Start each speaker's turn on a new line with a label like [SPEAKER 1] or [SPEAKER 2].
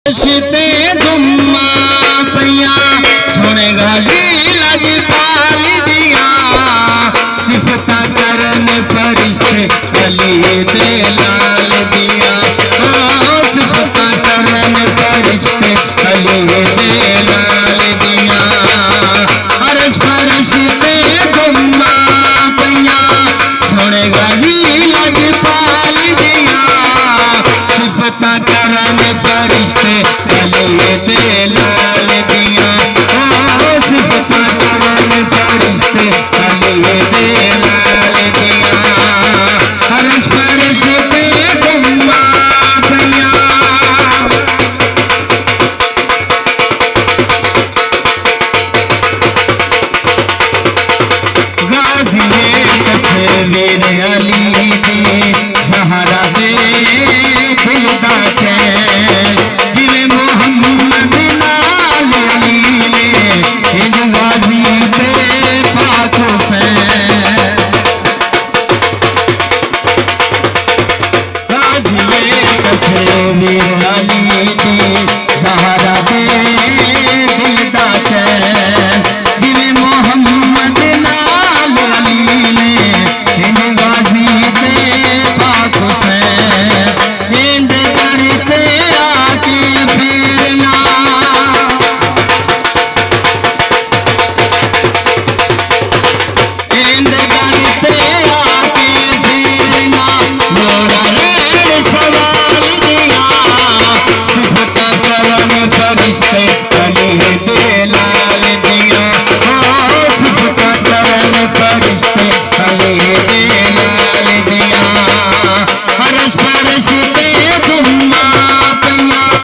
[SPEAKER 1] रिश्ते गुम्मा पैया सोने गाजी लजपाल दिया सिफता करन फरिश्ते अली दे लाल दिया सिफता करन फरिश्ते अली दे लाल दिया अरस फरिश्ते गुम्मा पैया सोने गाजी लजपाल दिया सिफता करन फरिश्ते अली दे लाल दिया सिफता करन फरिश्ते अली दे लाल दिया अरस फरिश्ते गुम्मा पैया गाजी तस्वीर अली दी सहारा दे दिल दा चैन जिवें मोहम्मद नाल अली ने इंज गाजी ते पाक हुसैन गाजी तस्वीर अली दी